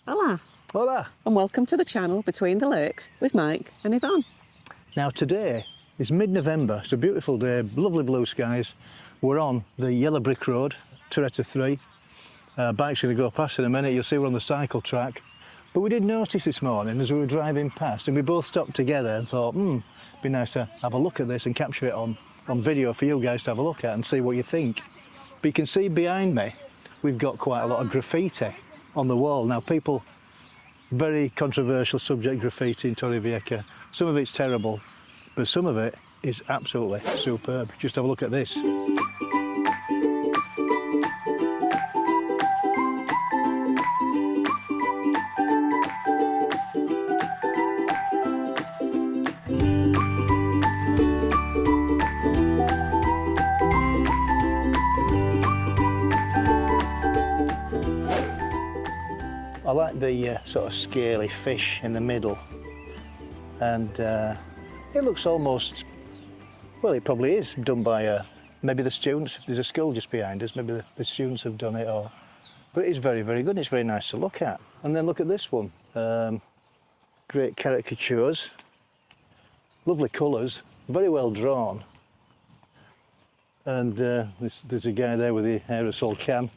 Hola, Hola! and welcome to the channel Between the Lakes with Mike and Yvonne. Now today is mid-November, it's a beautiful day, lovely blue skies. We're on the yellow brick road, Torrevieja 3. Bike's going to go past in a minute, you'll see we're on the cycle track. But we did notice this morning as we were driving past, and we both stopped together and thought, it'd be nice to have a look at this and capture it on video for you guys to have a look at and see what you think. But you can see behind me, we've got quite a lot of graffiti on the wall. Now people, very controversial subject, graffiti in Torrevieja. Some of it's terrible, but some of it is absolutely superb. Just have a look at this. I like the sort of scaly fish in the middle, and it looks almost, well, it probably is done by maybe the students. There's a school just behind us, maybe the students have done it, but it is very, very good. It's very nice to look at. And then look at this one, great caricatures, lovely colours, very well drawn, and there's a guy there with the aerosol can,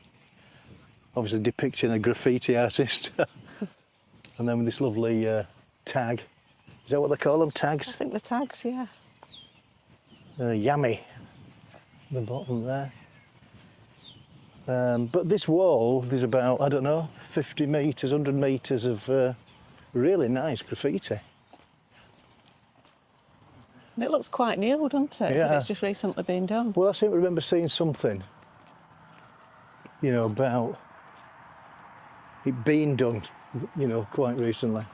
obviously depicting a graffiti artist. And then with this lovely tag. Is that what they call them, tags? I think the tags, yeah. Yummy, the bottom there. But this wall, there's about, I don't know, 50 metres, 100 metres of really nice graffiti. And it looks quite new, doesn't it? Yeah. It's just recently been done. Well, I seem to remember seeing something, you know, about it being done, you know, quite recently.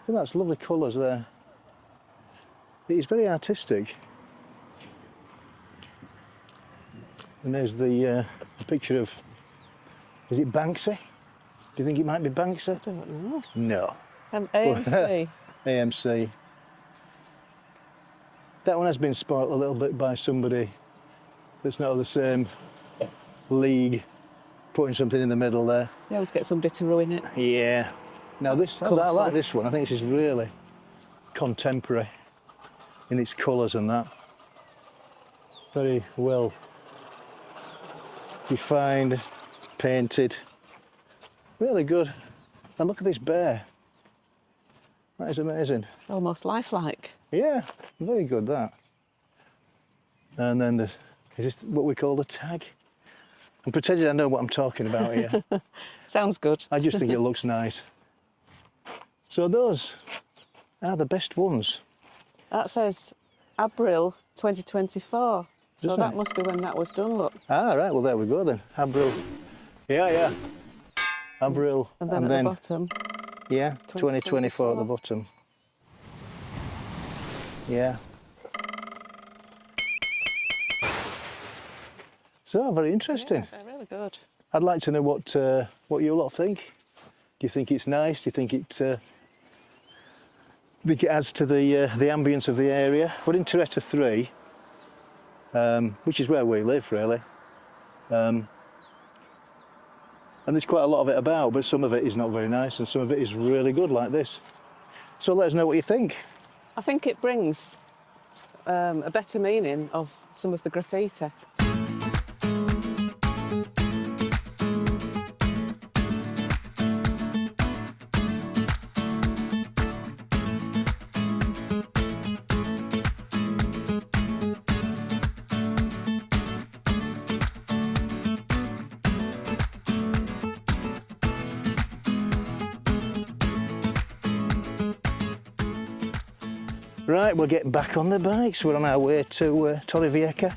And that's lovely colours there. It's very artistic. And there's the picture of, is it Banksy? Do you think it might be Banksy? I don't know. No. AMC. AMC. That one has been spoilt a little bit by somebody that's not of the same league, putting something in the middle there. You always get somebody to ruin it. Yeah. Now this, I like this one. I think this is really contemporary in its colours and that. Very well defined, painted. Really good. And look at this bear. That is amazing. It's almost lifelike. Yeah, very good that. And then there's, is this what we call the tag? I'm pretending I know what I'm talking about here. Sounds good. I just think it looks nice. So those are the best ones. That says April 2024. So Doesn't that it? must be when that was done, look. Ah, right, well, there we go then. April. Yeah. April. And then at the bottom. Yeah, 2024 at the bottom. Yeah. So, very interesting. Yeah, they're really good. I'd like to know what you lot think. Do you think it's nice? Do you think it adds to the ambience of the area? We're in Torrevieja 3, which is where we live, really. And there's quite a lot of it about, but some of it is not very nice and some of it is really good, like this. So let us know what you think. I think it brings a better meaning of some of the graffiti. Right, we're getting back on the bikes. We're on our way to Torrevieja.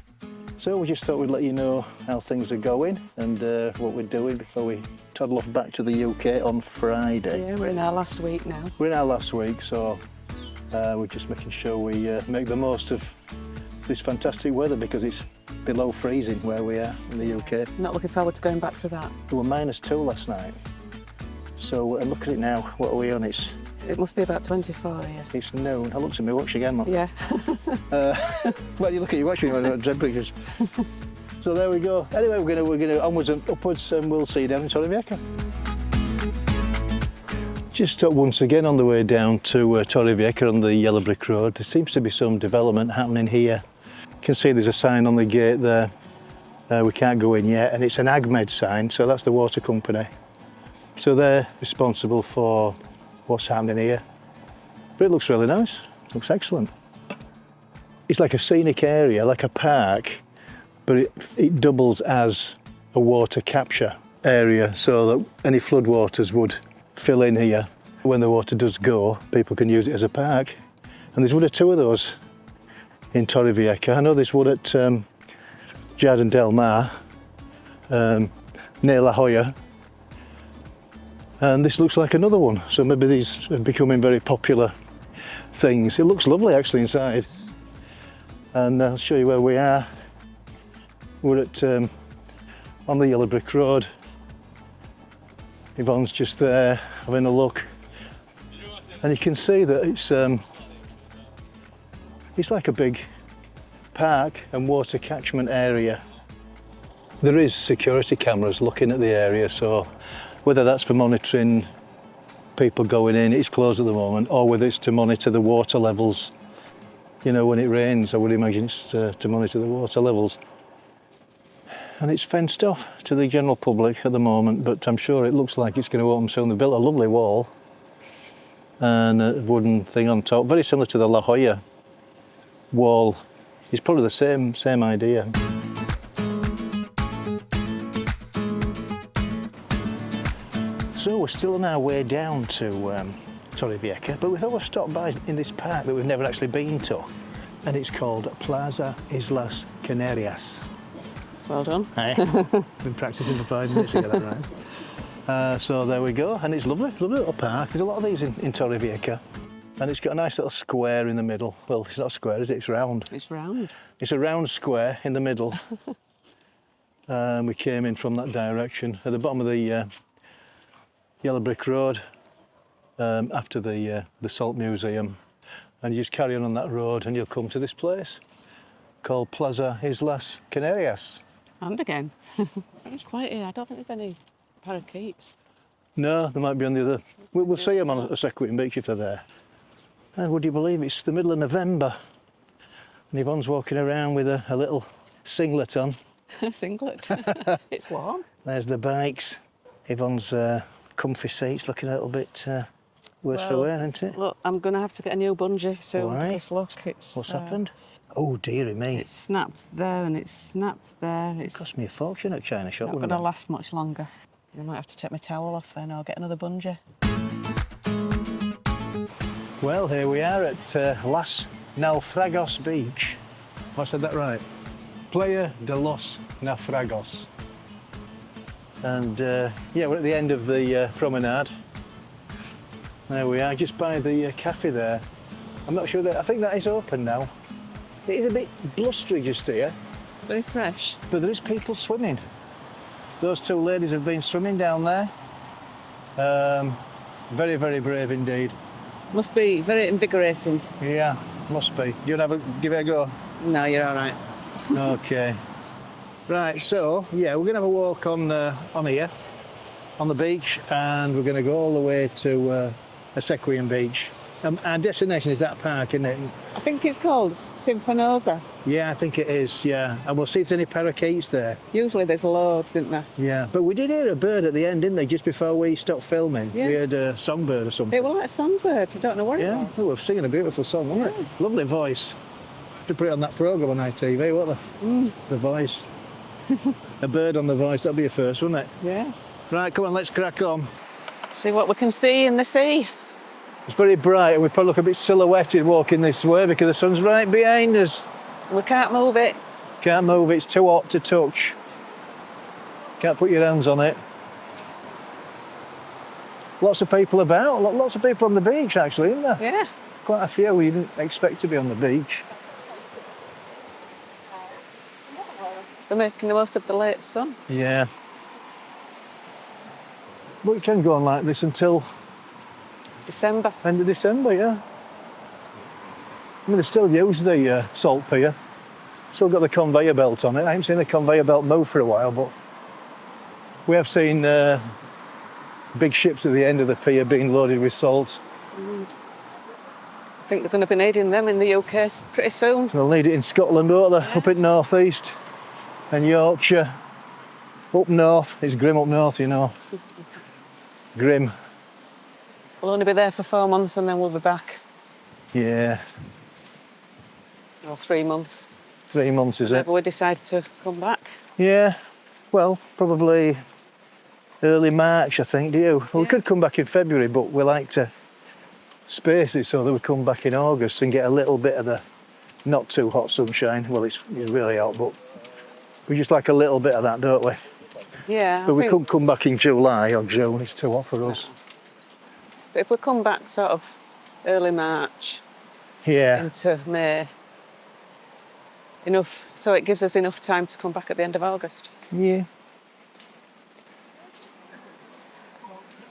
So we just thought we'd let you know how things are going and what we're doing before we toddle off back to the UK on Friday. Yeah, we're in our last week now. We're in our last week, so we're just making sure we make the most of this fantastic weather because it's below freezing where we are in the UK. Not looking forward to going back to that. It was -2 last night. So look at it now. What are we on? It must be about 24 here. It's noon. I looked at my watch again, look. Yeah. Well, you look at your watch when you're at temperatures. So there we go. Anyway, we're gonna onwards and upwards, and we'll see you down in Torrevieja. Just stopped once again on the way down to Torrevieja on the yellow brick road. There seems to be some development happening here. You can see there's a sign on the gate there. We can't go in yet, and it's an Agamed sign, so that's the water company. So they're responsible for what's happening here. But it looks really nice, looks excellent. It's like a scenic area, like a park, but it doubles as a water capture area so that any floodwaters would fill in here. When the water does go, people can use it as a park. And there's one or two of those in Torrevieja. I know there's one at Jardin del Mar, near La Jolla. And this looks like another one. So maybe these are becoming very popular things. It looks lovely actually inside. And I'll show you where we are. We're at on the yellow brick road. Yvonne's just there having a look, and you can see that it's like a big park and water catchment area. There is security cameras looking at the area, so whether that's for monitoring people going in, it's closed at the moment, or whether it's to monitor the water levels. You know, when it rains, I would imagine it's to monitor the water levels. And it's fenced off to the general public at the moment, but I'm sure it looks like it's going to open soon. They built a lovely wall and a wooden thing on top, very similar to the La Jolla wall. It's probably the same idea. So we're still on our way down to Torrevieja, but we thought we'd stop by in this park that we've never actually been to, and it's called Plaza Islas Canarias. Well done. Hey, been practicing for 5 minutes to get that right. So there we go, and it's lovely little park. There's a lot of these in Torrevieja, and it's got a nice little square in the middle. Well, it's not a square, is it? It's round. It's round. It's a round square in the middle. We came in from that direction at the bottom of the yellow brick road after the Salt Museum, and you just carry on that road and you'll come to this place called Plaza Islas Canarias. And again. It's quiet here. I don't think there's any parakeets. No, there might be on the other. We'll see them on Acequion Beach if they're there. And would you believe it's the middle of November and Yvonne's walking around with a little singlet on. Singlet? It's warm. There's the bikes. Yvonne's comfy seats looking a little bit worse for wear, isn't it? Look, I'm going to have to get a new bungee soon. Why? Because look, it's... What's happened? Oh, dearie me. It snaps there and it snaps there. It cost me a fortune at China shop, not wouldn't going it? to last much longer. I might have to take my towel off then or get another bungee. Well, here we are at Las Naufragos Beach. Have I said that right? Playa de los Naufragos. And yeah, we're at the end of the promenade. There we are, just by the cafe there. I'm not sure I think that is open now. It is a bit blustery just here. It's very fresh. But there is people swimming. Those two ladies have been swimming down there. Very, very brave indeed. Must be very invigorating. Yeah, must be. You want to give it a go? No, you're all right. Okay. Right, so, yeah, we're going to have a walk on here, on the beach, and we're going to go all the way to Acequion Beach. Our destination is that park, isn't it? I think it's called Sinforosa. Yeah, I think it is, yeah. And we'll see if there's any parakeets there. Usually there's loads, isn't there? Yeah, but we did hear a bird at the end, didn't they, just before we stopped filming? Yeah. We heard a songbird or something. It was like a songbird. I don't know what it was. Yeah, we were singing a beautiful song, wasn't it? Lovely voice. To put it on that programme on ITV, won't they? The Voice. A bird on The Voice, that'll be a first, wouldn't it? Yeah. Right, come on, let's crack on. See what we can see in the sea. It's very bright and we probably look a bit silhouetted walking this way because the sun's right behind us. We can't move it. Can't move it, it's too hot to touch. Can't put your hands on it. Lots of people about, lots of people on the beach actually, isn't there? Yeah. Quite a few we didn't expect to be on the beach. They're making the most of the late sun. Yeah. But it can go on like this until December. end of December, yeah. I mean, they still use the salt pier. Still got the conveyor belt on it. I haven't seen the conveyor belt move for a while, but we have seen big ships at the end of the pier being loaded with salt. I think they're going to be needing them in the UK pretty soon. They'll need it in Scotland, won't they? Yeah. Up in North East and Yorkshire. Up north, it's grim up north, you know. Grim. We'll only be there for 4 months and then we'll be back. Yeah, Or 3 months. 3 months is it? Whenever we decide to come back. Yeah, well, probably early March, I think, do you? Well, we could come back in February, but we like to space it so that we come back in August and get a little bit of the not too hot sunshine. Well, it's really hot, but we just like a little bit of that, don't we? Yeah. But we could come back in July or June, it's too hot for us. But if we come back sort of early March Yeah, into May, enough, so it gives us enough time to come back at the end of August. yeah.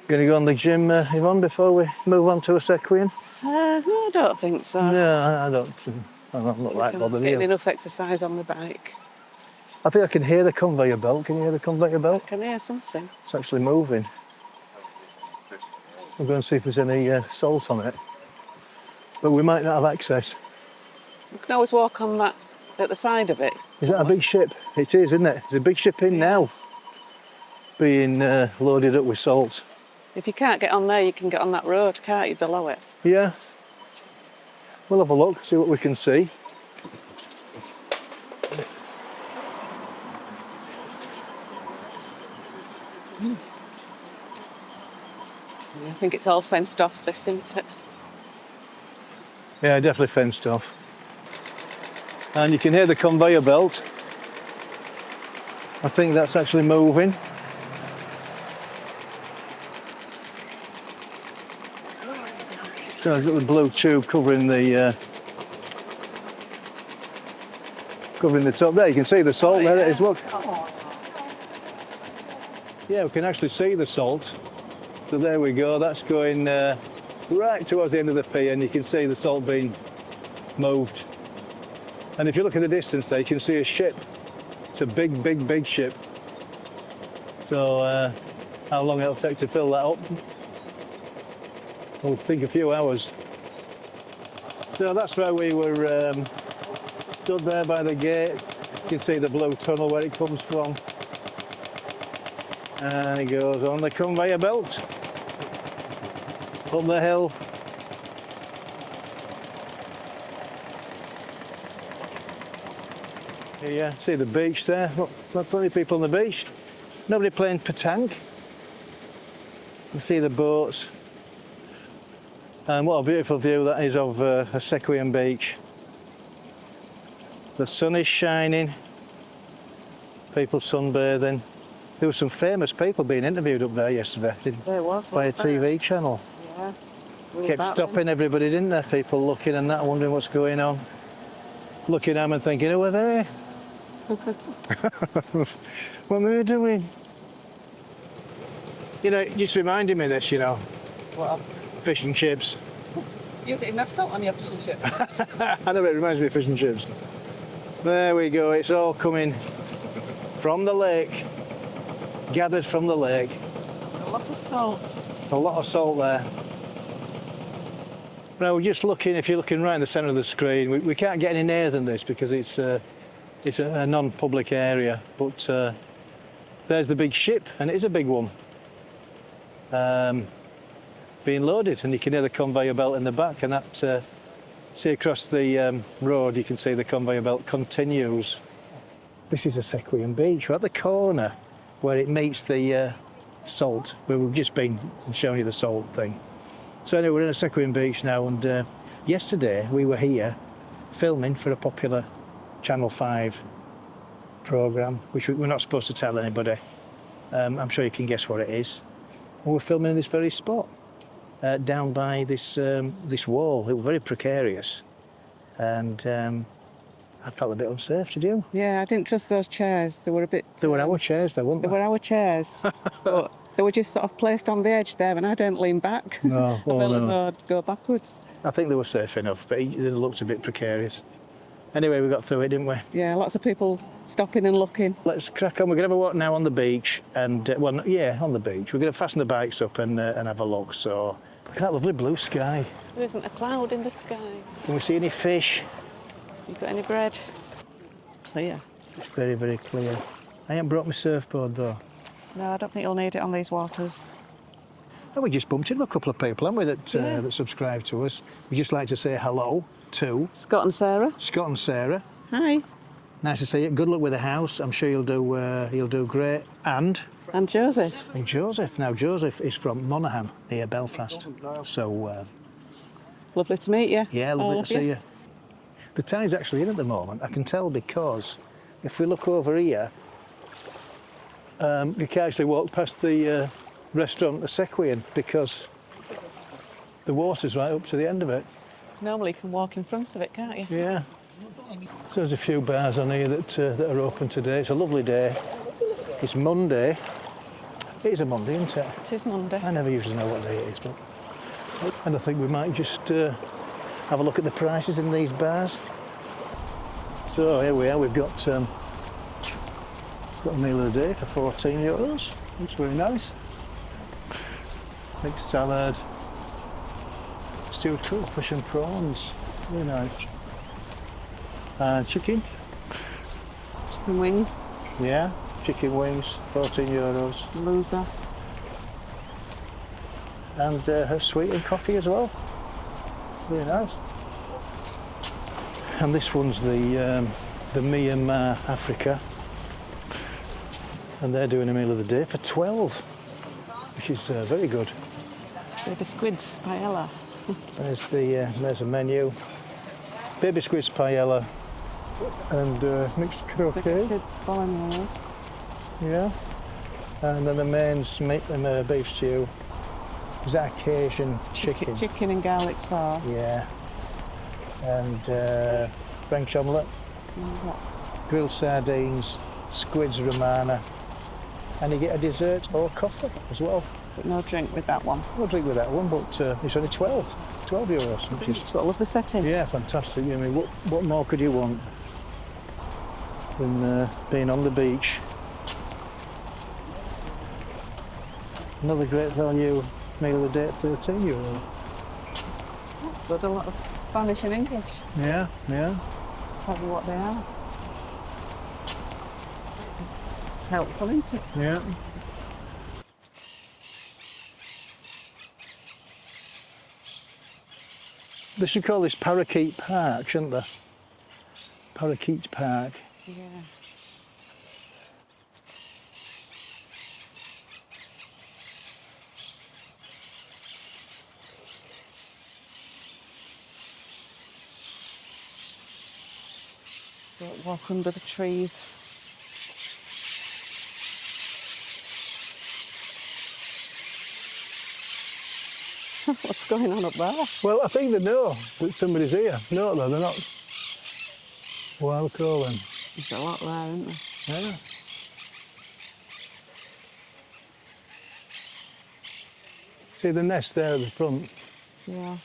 Gonna go on the gym, Yvonne, before we move on to Acequion? No, I don't think so. No, I don't. I'm not right bothered Getting here. enough exercise on the bike. I think I can hear the conveyor belt. Can you hear the conveyor I belt? can hear something. It's actually moving. We'll go and see if there's any salt on it. But we might not have access. We can always walk on that at the side of it. Is that a big ship? It is, isn't it? There's a big ship in now, being loaded up with salt. If you can't get on there, you can get on that road, can't you, below it? Yeah. We'll have a look, see what we can see. I think it's all fenced off, this, isn't it? Yeah, definitely fenced off. And you can hear the conveyor belt. I think that's actually moving. So there's a little blue tube covering the top there. You can see the salt there. It is, look. Yeah, we can actually see the salt. So there we go. That's going right towards the end of the pier, and you can see the salt being moved. And if you look at the distance there, you can see a ship. It's a big, big, big ship. So how long it'll take to fill that up? I would think a few hours. So that's where we were stood there by the gate. You can see the blue tunnel where it comes from. And it goes on the conveyor belt. Up the hill. Yeah, see the beach there. Look, plenty of people on the beach. Nobody playing petanque. You see the boats. And what a beautiful view that is of Acequion Beach. The sun is shining. People sunbathing. There were some famous people being interviewed up there yesterday. There was. By a TV channel. Yeah. Kept stopping everybody, didn't they? People looking and that, wondering what's going on. Looking at them and thinking, who are they? What are they doing? You know, it just reminded me of this, you know. What? Fish and chips. You didn't have salt on your fish and chips. I know, it reminds me of fish and chips. There we go, it's all coming from the lake. Gathered from the lake. There's a lot of salt. A lot of salt there. Now we're just looking, if you're looking right in the centre of the screen, we can't get any nearer than this because it's a non-public area, but there's the big ship, and it is a big one, being loaded, and you can hear the conveyor belt in the back, and that, see across the road, you can see the conveyor belt continues. This is Acequion Beach, we're at the corner where it meets the salt, where we've just been showing you the salt thing. So anyway, we're in Acequion Beach now, and yesterday we were here filming for a popular Channel 5 programme, which we're not supposed to tell anybody. I'm sure you can guess what it is. And we're filming in this very spot, down by this wall. It was very precarious, and I felt a bit unsafe, did you? Yeah, I didn't trust those chairs. They were a bit... They were our chairs though, weren't they? They were our chairs. But they were just sort of placed on the edge there, and I didn't lean back. No, I felt as though I'd go backwards. I think they were safe enough, but they looked a bit precarious. Anyway, we got through it, didn't we? Yeah, lots of people stopping and looking. Let's crack on. We're going to have a walk now on the beach, and well, yeah, on the beach. We're going to fasten the bikes up and have a look. So, look at that lovely blue sky. There isn't a cloud in the sky. Can we see any fish? You got any bread? It's clear. It's very, very clear. I haven't brought my surfboard though. No, I don't think you'll need it on these waters. And we just bumped into a couple of people, haven't we, that subscribe to us. We just like to say hello to Scott and Sarah. Scott and Sarah. Hi. Nice to see you. Good luck with the house. I'm sure you'll do great. And Joseph. Joseph. Now Joseph is from Monaghan near Belfast. So Lovely to meet you. yeah, lovely to see you. The tide's actually in at the moment. I can tell because if we look over here, you can actually walk past the restaurant Acequion because the water's right up to the end of it. Normally you can walk in front of it, can't you? Yeah. So there's a few bars on here that are open today. It's a lovely day. It's Monday. It is a Monday, isn't it? It is Monday. I never usually know what day it is, but... And I think we might just have a look at the prices in these bars. So here we are. We've got a meal of the day for €14. Looks very nice. Mixed salad. Stewed fish and prawns. Very nice. Chicken. Chicken wings. Yeah, chicken wings, €14. Loser. And her sweet and coffee as well. Very nice. And this one's the Myanmar Africa. And they're doing a meal of the day for 12, which is very good. Baby squids, paella. There's a menu. Baby squids paella and mixed croquet. Bolognese. Yeah. And then the main's meat and beef stew. Is that Cajun chicken? Chicken and garlic sauce. Yeah. And French omelette. Grilled sardines, squids romana. And you get a dessert or coffee as well. But no drink with that one. No drink with that one, but it's only 12. It's €12, which is... It's got a lovely setting. Yeah, fantastic. I mean, what more could you want than being on the beach? Another great value meal of the day at €13. That's good. A lot of Spanish and English. Yeah, yeah. Probably what they are. It's helpful, isn't it? Yeah. They should call this Parakeet Park, shouldn't they? Parakeet Park. Yeah. Don't walk under the trees. What's going on up there? Well, I think they know that somebody's here. No, though, they're not wild calling. There's a lot there, isn't there? Yeah. See the nest there at the front? Yeah.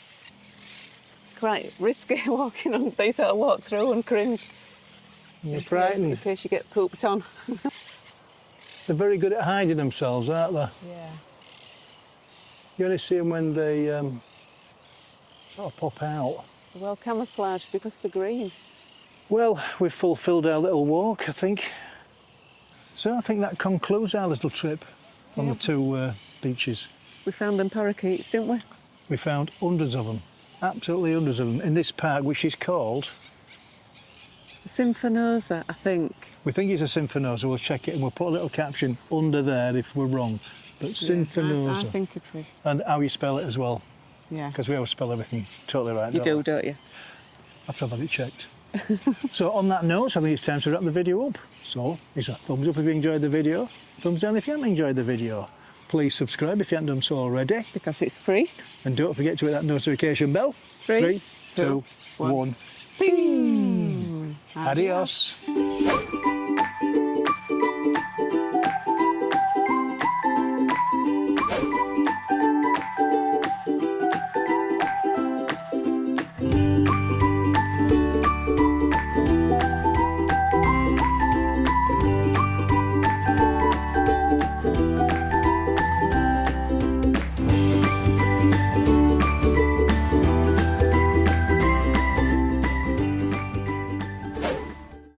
It's quite risky walking on. They sort of walk through and cringe. You're frightened. In case you get pooped on. They're very good at hiding themselves, aren't they? Yeah. You only see them when they sort of pop out. Well camouflaged because they're green. Well, we've fulfilled our little walk, I think. So I think that concludes our little trip on the two beaches. We found them parakeets, didn't we? We found hundreds of them, absolutely hundreds of them, in this park, which is called... Sinforosa, I think. We think it's a Sinforosa. We'll check it and we'll put a little caption under there if we're wrong. But Sinforosa. I think it is. And how you spell it as well. Yeah. Because we always spell everything totally right. You do, we? don't you? After I've had it checked. So on that note, I think it's time to wrap the video up. So it's a thumbs up if you enjoyed the video, thumbs down if you haven't enjoyed the video. Please subscribe if you haven't done so already. Because it's free. And don't forget to hit that notification bell. 3, 2, 1. Ping! Adios.